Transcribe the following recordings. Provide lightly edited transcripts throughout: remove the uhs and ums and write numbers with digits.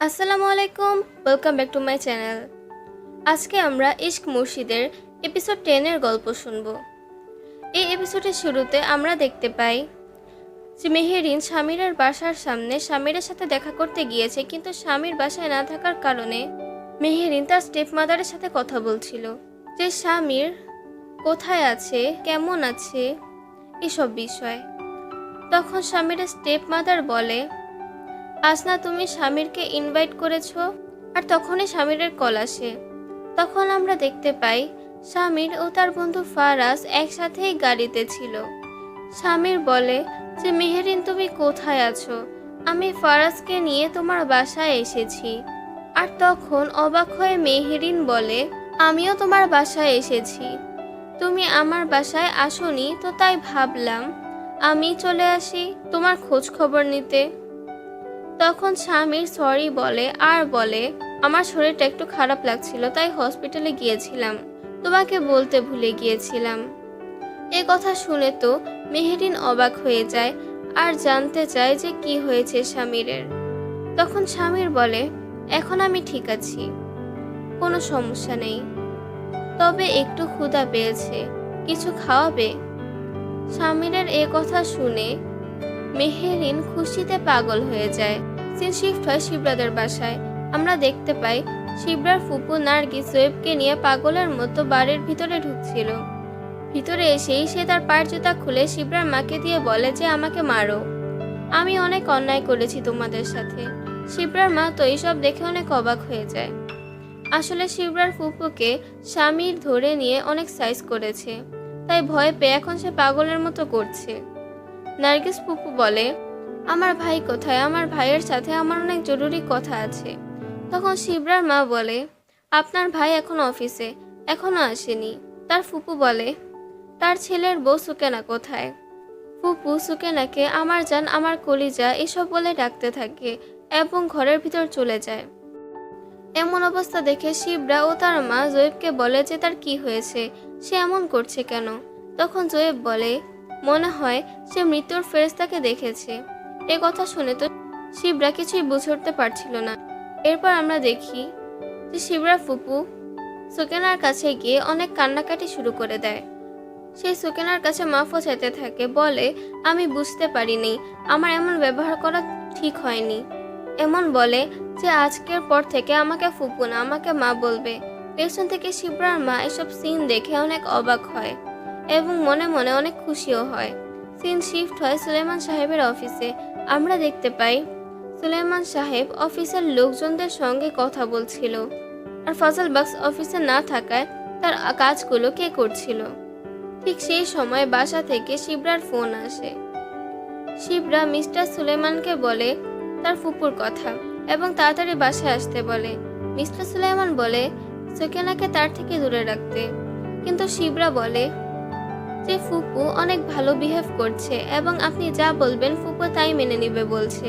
আসসালামু আলাইকুম, welcome back to my channel. আজকে আমরা ইশক মুর্শিদের এপিসোড 10 এর গল্প শুনব। এই এপিসোডের শুরুতে আমরা দেখতে পাই যে মেহেরিন স্বামীরের বাসার সামনে স্বামীরের সাথে দেখা করতে গিয়েছে, কিন্তু স্বামীর বাসায় না থাকার কারণে মেহেরিন তার স্টেপ মাদারের সাথে কথা বলছিল যে স্বামীর কোথায় আছে, কেমন আছে, এসব বিষয়। তখন স্বামীরের স্টেপ মাদার বলে, আজ না তুমি স্বামীরকে ইনভাইট করেছো। আর তখনই স্বামীরের কল আসে। তখন আমরা দেখতে পাই স্বামীর ও তার বন্ধু ফারাজ একসাথেই গাড়িতে ছিল। স্বামীর বলে যে মেহেরিন, তুমি কোথায় আছো? আমি ফারাজকে নিয়ে তোমার বাসায় এসেছি। আর তখন অবাক হয়ে মেহেরিন বলে, আমিও তোমার বাসায় এসেছি, তুমি আমার বাসায় আসোনি, তো তাই ভাবলাম আমি চলে আসি তোমার খোঁজ খবর নিতে। তখন স্বামীর সরি বলে আর বলে, আমার শরীরটা একটু খারাপ লাগছিল, তাই হসপিটালে গিয়েছিলাম, তোমাকে বলতে ভুলে গিয়েছিলাম। এ কথা শুনে তো মেহেরিন অবাক হয়ে যায় আর জানতে চায় যে কি হয়েছে স্বামীরের। তখন স্বামীর বলে, এখন আমি ঠিক আছি, কোনো সমস্যা নেই, তবে একটু ক্ষুধা পেয়েছে, কিছু খাওয়াবে? স্বামীরের এ কথা শুনে মেহেরিন খুশিতে পাগল হয়ে যায়। সিন শিফট হয় শিবরাদের বাসায়। আমরা দেখতে পাই শিবরার ফুপু নার্গিস জোয়েবকে নিয়ে পাগলের মতো বাড়ির ভিতরে ঢুকছিল। ভিতরে এসেই সে তার পায়ের জুতা খুলে শিবরার মাকে দিয়ে বলে যে আমাকে মারো, আমি অনেক অন্যায় করেছি তোমাদের সাথে। শিবরার মা তো এইসব দেখে অনেক অবাক হয়ে যায়। আসলে শিবরার ফুপুকে স্বামীর ধরে নিয়ে অনেক সাইজ করেছে, তাই ভয় পেয়ে এখন সে পাগলের মতো করছে। নার্গিস ফুপু বলে, আমার ভাই কোথায়? আমার ভাইয়ের সাথে আমার অনেক জরুরি কথা আছে। তখন শিবরার মা বলে, আপনার ভাই এখন অফিসে, এখনো আসেনি। তার ফুপু বলে, তার ছেলের বউ সুকেনা কোথায়? ফুপু সুকেনাকে আমার জান, আমার কলিজা এসব বলে ডাকতে থাকে এবং ঘরের ভিতর চলে যায়। এমন অবস্থা দেখে শিবরা ও তার মা জোয়েবকে বলে যে তার কি হয়েছে, সে এমন করছে কেন? তখন জোয়েব বলে, মনে হয় সে মৃত্যুর ফেরেশতাকে দেখেছে। এ কথা শুনে তো শিবরা কিছুই বুঝে উঠতে পারছিল না। এরপর আমরা দেখি যে শিবরা ফুপু সুকেনার কাছে গিয়ে অনেক কান্নাকাটি শুরু করে দেয়। সেই সুকেনার কাছে মাফও চাইতে থাকে, বলে, আমি বুঝতে পারিনি, আমার এমন ব্যবহার করা ঠিক হয়নি। এমন বলে যে আজকের পর থেকে আমাকে ফুপু না, আমাকে মা বলবে। পেছন থেকে শিবরার মা এসব সিন দেখে অনেক অবাক হয় এবং মনে মনে অনেক খুশিও হয়। সিন শিফট হয় সুলেমান সাহেবের অফিসে। আমরা দেখতে পাই সুলেমান সাহেব অফিসের লোকজনদের সঙ্গে কথা বলছিল, আর ফজল বক্স অফিসে না থাকায় তার কাজগুলো কে করছিল। ঠিক সেই সময় বাসা থেকে শিবরার ফোন আসে। শিবরা মিস্টার সুলেমানকে বলে তার ফুপুর কথা এবং তাড়াতাড়ি বাসায় আসতে বলে। মিস্টার সুলেমান বলে সুকেনাকে তার থেকে দূরে রাখতে, কিন্তু শিবরা বলে যে ফুপু অনেক ভালো বিহেভ করছে এবং আপনি যা বলবেন ফুপু তাই মেনে নিবে বলছে।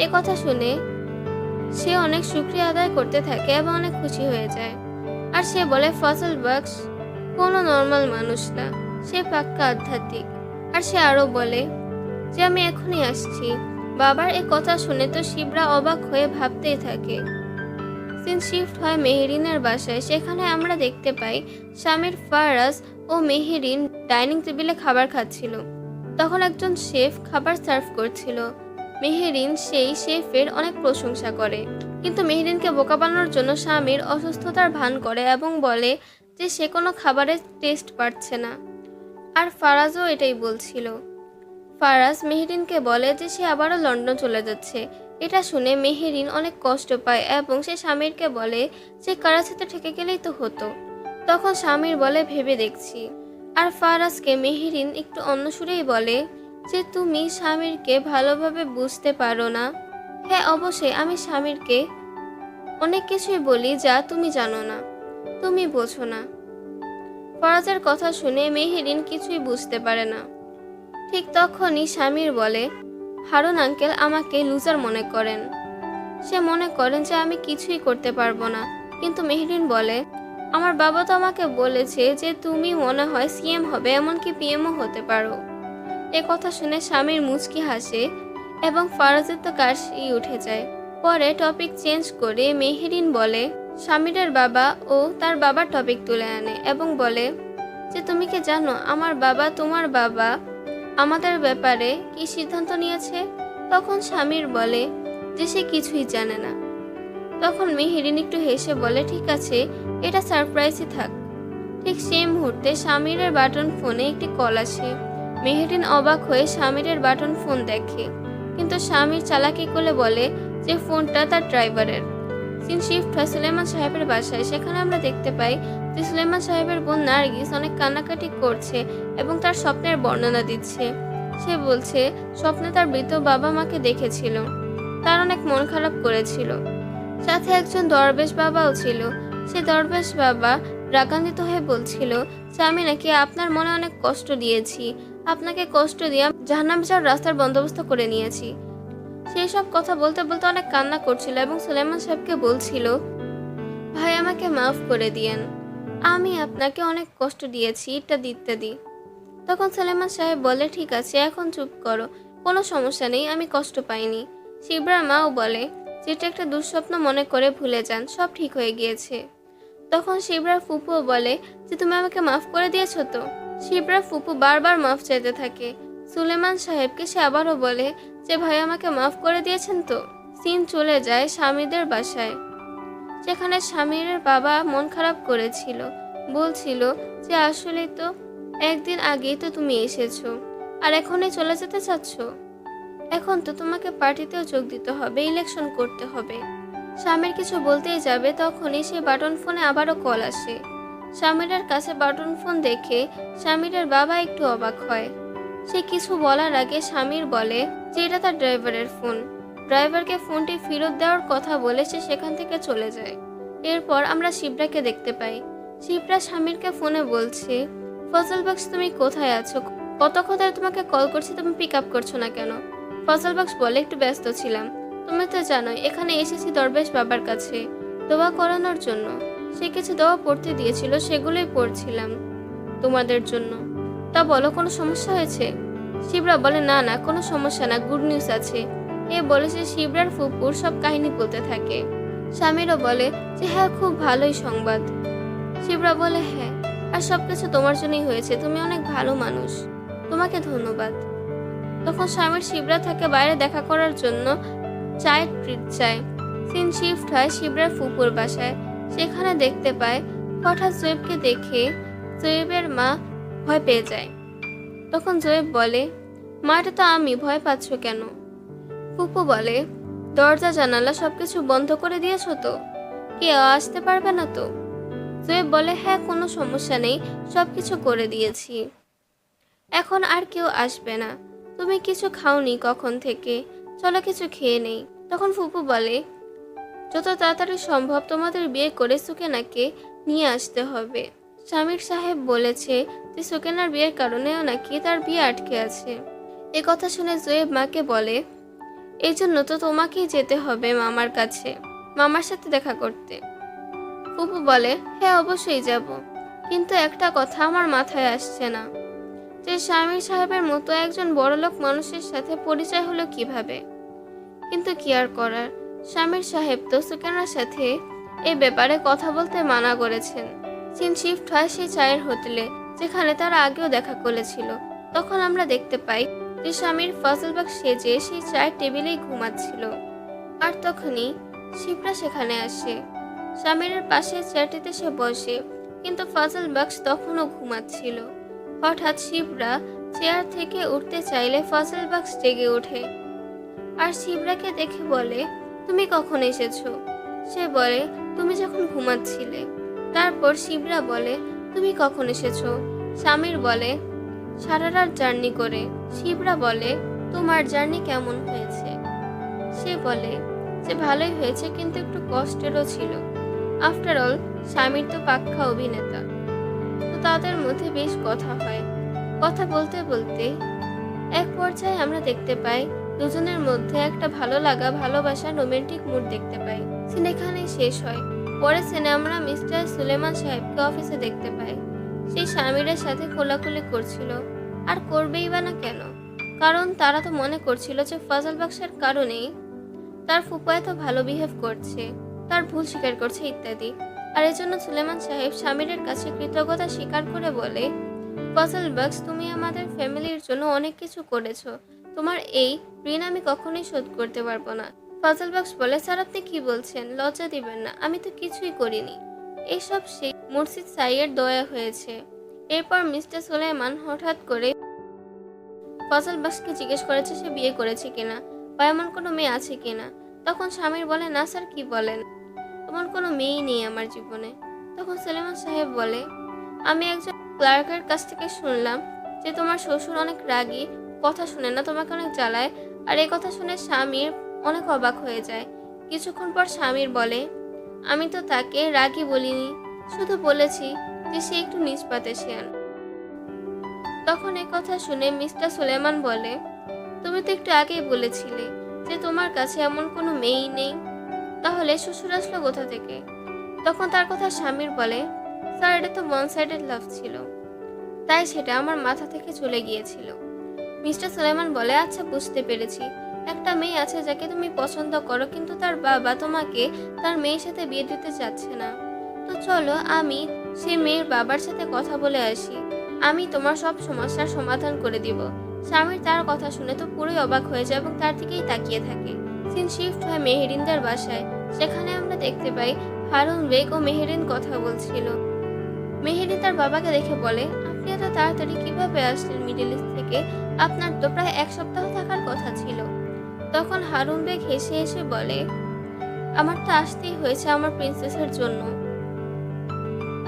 এ কথা শুনে সে অনেক শুকরিয়া আদায় করতে থাকে এবং অনেক খুশি হয়ে যায়। আর সে বলে ফজল বক্স কোনো নর্মাল মানুষ না, সে পাক্কা আধ্যাত্মিক। আর সে আরো বলে যে আমি এখনই আসছি। বাবার এ কথা শুনে তো শিবরা অবাক হয়ে ভাবতেই থাকে। সিন শিফট হয় মেহেরিনের বাসায়। সেখানে আমরা দেখতে পাই স্বামীর ফারাজ ও মেহেরিন ডাইনিং টেবিলে খাবার খাচ্ছিল। তখন একজন শেফ খাবার সার্ভ করছিল। মেহেরিন সেই শেফের অনেক প্রশংসা করে, কিন্তু মেহেরিনকে বোকা বানানোর জন্য স্বামীর অসুস্থতার ভান করে এবং বলে যে সে কোনো খাবারের টেস্ট পাচ্ছে না। আর ফারাজও এটাই বলছিল। ফারাজ মেহেরিনকে বলে যে সে আবারও লন্ডন চলে যাচ্ছে। এটা শুনে মেহেরিন অনেক কষ্ট পায় এবং সে স্বামীরকে বলে যে করাচিতে থেকে গেলেই তো হতো। তখন স্বামীর বলে, ভেবে দেখছি। আর ফারাজকে মেহেরিন একটু অন্য সুরেই বলে যে তুমি স্বামীরকে ভালোভাবে বুঝতে পারো না। হ্যাঁ, অবশ্যই আমি স্বামীরকে অনেক কিছুই বলি যা তুমি জানো না, তুমি বোঝো না। ফারাজের কথা শুনে মেহেরিন কিছুই বুঝতে পারে না। ঠিক তখনই স্বামীর বলে, হারুন আঙ্কেল আমাকে লুজার মনে করেন, সে মনে করেন যে আমি কিছুই করতে পারবো না। কিন্তু মেহেরিন বলে, আমার বাবা তো আমাকে বলেছে যে তুমি মনে হয় সিএম হবে, এমনকি পিএমও হতে পারো। এ কথা শুনে স্বামীর মুচকি হাসে এবং ফারাজের তো কাশি উঠে যায়। পরে টপিক চেঞ্জ করে মেহেরিন বলে স্বামীরের বাবা ও তার বাবার টপিক তুলে আনে এবং বলে যে তুমি কি জানো আমার বাবা তোমার বাবা আমাদের ব্যাপারে কি সিদ্ধান্ত নিয়েছে। তখন স্বামীর বলে যে সে কিছুই জানে না। তখন মেহেরিন একটু হেসে বলে ঠিক আছে, এটা সারপ্রাইজই থাক। ঠিক সেই মুহূর্তে স্বামীরের বাটন ফোনে একটি কল আসে। মেহেরিন অবাক হয়ে স্বামীরের বাটন ফোন দেখে, কিন্তু স্বামীর চালাকি করে বলে যে ফোনটা তার ড্রাইভারের। সিন শিফট হয় সুলেমান সাহেবের বাসায়। সেখানে আমরা দেখতে পাই যে সুলেমান সাহেবের বোন নার্গিস অনেক কান্নাকাটি করছে এবং তার স্বপ্নের বর্ণনা দিচ্ছে। সে বলছে স্বপ্নে তার মৃত বাবা মাকে দেখেছিল, তার অনেক মন খারাপ করেছিল। সাথে একজন দরবেশ বাবাও ছিল। সে দরবেশ বাবা রাগান্বিত হয়ে বলছিল যে আমি নাকি আপনার মনে অনেক কষ্ট দিয়েছি, আপনাকে কষ্ট দিয়ে জাহান্নামে যাওয়ার রাস্তার বন্দোবস্ত করে নিয়েছি। সেই সব কথা বলতে বলতে অনেক কান্না করছিল এবং সুলেমান সাহেবকে বলছিল ভাই আমাকে মাফ করে দিয়েন, আমি আপনাকে অনেক কষ্ট দিয়েছি ইত্যাদি ইত্যাদি। তখন সুলেমান সাহেব বলে ঠিক আছে এখন চুপ করো, কোনো সমস্যা নেই, আমি কষ্ট পাইনি। শিবরার মাও বলে যেটা একটা দুঃস্বপ্ন মনে করে ভুলে যান, সব ঠিক হয়ে গিয়েছে। তখন শিবরার ফুপুও বলে যে তুমি আমাকে মাফ করে দিয়েছো তো। শিবরার ফুপু বারবার মাফ চাইতে থাকে। সুলেমান সাহেবকে সে আবারও বলে যে ভাই আমাকে মাফ করে দিয়েছেন তো। সিন চলে যায় স্বামীদের বাসায়, যেখানে স্বামীর বাবা মন খারাপ করেছিল, বলছিল যে আসলে তো একদিন আগেই তো তুমি এসেছো আর এখনই চলে যেতে চাচ্ছ। এখন তো তোমাকে পার্টিতেও যোগ দিতে হবে, ইলেকশন করতে হবে। স্বামীর কিছু বলতেই যাবে তখনই সে বাটন ফোনে আবারও কল আসে। স্বামীরের কাছে বাটন ফোন দেখে স্বামীরের বাবা একটু অবাক হয়। সে কিছু বলার আগে স্বামীর বলে যে এটা তার ড্রাইভারের ফোন। ড্রাইভারকে ফোনটি ফেরত দেওয়ার কথা বলে সে সেখান থেকে চলে যায়। এরপর আমরা শিবরাকে দেখতে পাই। শিবরা স্বামীরকে ফোনে বলছে ফজল বক্স তুমি কোথায় আছো, কতক্ষণ ধরে তোমাকে কল করছি, তুমি পিক আপ করছো না কেন। ফজল বক্স বলে একটু ব্যস্ত ছিলাম, তুমি তো জানোই এখানে এসেছি দরবেশ বাবার কাছে দোয়া করানোর জন্য। সে কিছু দোয়া পড়তে দিয়েছিল, সেগুলোই পড়ছিলাম তোমাদের জন্য। তা বলো কোনো সমস্যা হয়েছে। শিবরা বলে না না কোনো সমস্যা না, গুড নিউজ আছে। এ বলে সে শিবরার ফুপুর সব কাহিনী বলতে থাকে। স্বামীরও বলে যে হ্যাঁ খুব ভালোই সংবাদ। শিবরা বলে হ্যাঁ, আর সবকিছু তোমার জন্যই হয়েছে, তুমি অনেক ভালো মানুষ, তোমাকে ধন্যবাদ। তখন স্বামীর শিবরা থাকে বাইরে দেখা করার জন্য চায়ের ট্রিট চায়। সিন শিফট হয় শিবরার ফুপুর বাসায়। সেখানে দেখতে পায় হঠাৎ জয়েবকে দেখে জয়েবের মা ভয় পেয়ে যায়। তখন জয়েব বলে মা এটা তো আমি, ভয় পাচ্ছ কেন। ফুপু বলে দরজা জানালা সবকিছু বন্ধ করে দিয়েছো তো, কেউ আসতে পারবে না তো। জয়েব বলে হ্যাঁ কোনো সমস্যা নেই, সবকিছু করে দিয়েছি, এখন আর কেউ আসবে না। তুমি কিছু খাওনি কখন থেকে, চলো কিছু খেয়ে নেই। তখন ফুপু বলে যত তাড়াতাড়ি সম্ভব তোমাদের বিয়ে করে সুকেনাকে নিয়ে আসতে হবে। স্বামীর সাহেব বলেছে যে সুকেনার বিয়ের কারণেও নাকি তার বিয়ে আটকে আছে। এ কথা শুনে জয়েব মাকে বলে এই জন্য তো তোমাকেই যেতে হবে মামার কাছে, মামার সাথে দেখা করতে। ফুপু বলে হ্যাঁ অবশ্যই যাব, কিন্তু একটা কথা আমার মাথায় আসছে না, যে স্বামীর সাহেবের মতো একজন বড়লোক মানুষের সাথে পরিচয় হলো কিভাবে। কিন্তু কি আর করার, স্বামীর সাহেব তো সুকেনার সাথে এই ব্যাপারে কথা বলতে মানা করেছেন। সিন শিফট হয় সেই চায়ের হোটেলে, যেখানে তারা আগেও দেখা করেছিল। তখন আমরা দেখতে পাই যে স্বামীর ফজলবাগ সেজে সেই চায়ের টেবিলেই ঘুমাচ্ছিল। আর তখনই শিবরা সেখানে আসে। স্বামীর পাশে চেয়ারটিতে সে বসে, কিন্তু ফজলবাগ তখনও ঘুমাচ্ছিল। হঠাৎ শিবরা চেয়ার থেকে উঠতে চাইলে ফজলবাগ জেগে ওঠে আর শিবরাকে দেখে বলে তুমি কখন এসেছো। সে বলে তুমি যখন ঘুমাচ্ছিলে। তারপর শিবরা বলে তুমি কখন এসেছো। স্বামীর বলে সারা রাত জার্নি করে। শিবরা বলে তোমার জার্নি কেমন হয়েছে। সে বলে যে ভালোই হয়েছে, কিন্তু একটু কষ্টেরও ছিল। আফটার অল স্বামীর তো পাক্কা অভিনেতা। তো তাদের মধ্যে বেশ কথা হয়। কথা বলতে বলতে এক পর্যায়ে আমরা দেখতে পাই দুজনের মধ্যে একটা ভালো লাগা, ভালোবাসার রোমান্টিক মুড দেখতে পাই। সিন এখানেই শেষ হয়। পরে সিনে আমরা মিস্টার সুলেমান সাহেবকে অফিসে দেখতে পাই। সেই স্বামীরের সাথে কোলাকুলি করছিল, আর করবেই বা না কেন, কারণ তারা তো মনে করছিল যে ফজল বাক্সের কারণেই তার ফুপা এত ভালো বিহেভ করছে, তার ভুল স্বীকার করছে ইত্যাদি। আর এজন্য সুলেমান সাহেব স্বামীরের কাছে কৃতজ্ঞতা স্বীকার করে বলে, ফজল বক্স, তুমি আমাদের ফ্যামিলির জন্য অনেক কিছু করেছো, তোমার এই ঋণ আমি কখনোই শোধ করতে পারবো না। ফজল বক্স বলে, স্যার আপনি কি বলছেন, লজ্জা দিবেন না, আমি তো কিছুই করিনি, এইসব সেই মুর্শিদ সাইয়ের দয়া হয়েছে। এরপর মিস্টার সুলেমান হঠাৎ করে ফজল বক্সকে জিজ্ঞেস করেছে সে বিয়ে করেছে কিনা বা এমন কোনো মেয়ে আছে কিনা। তখন স্বামীর বলে, না স্যার, কি বলেন, এমন কোনো মেয়েই নেই আমার জীবনে। তখন সুলেমান সাহেব বলে, আমি একজন ক্লার্কের কাছ থেকে শুনলাম যে তোমার শ্বশুর অনেক রাগী, কথা শুনে না, তোমাকে অনেক জ্বালায়। আর এই কথা শুনে স্বামীর অনেক অবাক হয়ে যায়। কিছুক্ষণ পর স্বামীর বলে, আমি তো তাকে রাগী বলিনি, শুধু বলেছি যে সে একটু নিষ্পাতে শিয়ান। তখন এই কথা শুনে মিস্টার সুলেমান বলে, তুমি তো একটু আগেই বলেছিলে যে তোমার কাছে এমন কোনো মেয়েই নেই, তাহলে শ্বশুর আসলো কোথা থেকে? তখন তার কথা স্বামীর বলে, স্যার এটা তো ওয়ান সাইডেড লাভ ছিল, তাই সেটা আমার মাথা থেকে চলে গিয়েছিল। মিস্টার সুলেমান বলে, আচ্ছা বুঝতে পেরেছি, একটা মেয়ে আছে যাকে তুমি পছন্দ করো, কিন্তু তার বাবা তোমাকে তার মেয়ের সাথে বিয়ে দিতে চাচ্ছে না। তো চলো আমি সে মেয়ের বাবার সাথে কথা বলে আসি, আমি তোমার সব সমস্যার সমাধান করে দিব। স্বামীর তার কথা শুনে তো পুরোই অবাক হয়ে যায় এবং তার দিকেই তাকিয়ে থাকে। সিন শিফট হয় মেহেরিনদের বাসায়। সেখানে আমরা দেখতে পাই হারুন বেগ ও মেহেরিন কথা বলছিল। মেহেরিন তার বাবাকে দেখে বলে, আপনি এত তাড়াতাড়ি কিভাবে আসলেন মিডল ইস্ট থেকে? আপনার তো প্রায় 1 সপ্তাহ থাকার কথা ছিল। তখন হারুন বেগ হেসে হেসে বলে, আমার তো আসতেই হয়েছে আমার প্রিন্সেসের জন্য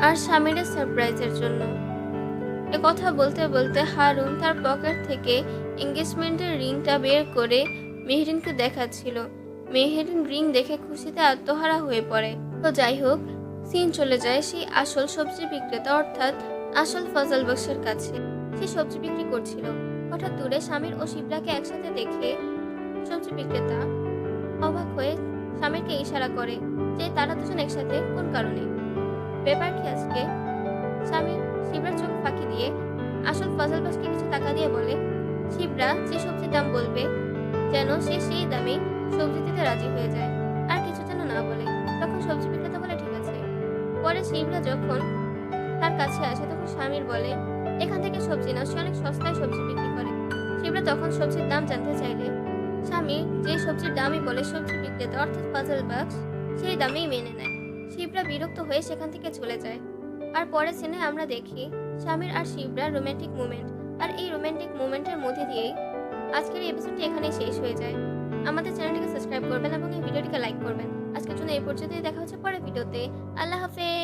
আর স্বামীর সারপ্রাইজের জন্য। এ কথা বলতে বলতে হারুন তার পকেট থেকে এঙ্গেজমেন্টের রিংটা বের করে মেহেরিনকে দেখাচ্ছিল। মেহেরিন রিং দেখে খুশিতে আত্মহারা হয়ে পড়ে। তো যাই হোক, সিন চলে যায় সেই আসল সবজি বিক্রেতা অর্থাৎ আসল ফজল বক্সের কাছে। সে সবজি বিক্রি করছিল। হঠাৎ দূরে স্বামীর ও শিবরাকে একসাথে দেখে সবজি বিক্রেতা অবাক হয়ে স্বামীরকে ইশারা করে যে তারা দুজন একসাথে কোন কারণে। ব্যাপার কি আজকে? স্বামী শিবরার চোখ ফাঁকি দিয়ে আসল ফজল বক্সকে কিছু টাকা দিয়ে বলে, শিবরা যে সবজির দাম বলবে যেন সে সেই দামে সবজি দিতে রাজি হয়ে যায়, আর কিছু যেন না বলে। তখন সবজি বিক্রেতা বলে, ঠিক আছে। পরে শিবরা যখন তার কাছে আসে তখন স্বামীর বলে, এখান থেকে সবজি না, সে অনেক সস্তায় সবজি বিক্রি করে। শিবরা তখন সবজির দাম জানতে চাইলে স্বামী যে সবজির দামই বলে সবজি বিক্রেতা অর্থাৎ ফজল বক্স সেই দামেই মেনে নেয়। শিবরা বিরক্ত হয়ে সেখান থেকে চলে যায়। আর পরে সিনে আমরা দেখি স্বামীর আর শিবরার রোমান্টিক মুভমেন্ট। আর এই রোমান্টিক মুভমেন্টের মধ্যে দিয়েই আজকের এই এপিসোডটি এখানেই শেষ হয়ে যায়। আমাদের চ্যানেলটিকে সাবস্ক্রাইব করবেন এবং এই ভিডিওটিকে লাইক করবেন। আজকের জন্য এই পর্যন্তই, দেখা হচ্ছে পরের ভিডিওতে। আল্লাহ হাফেজ।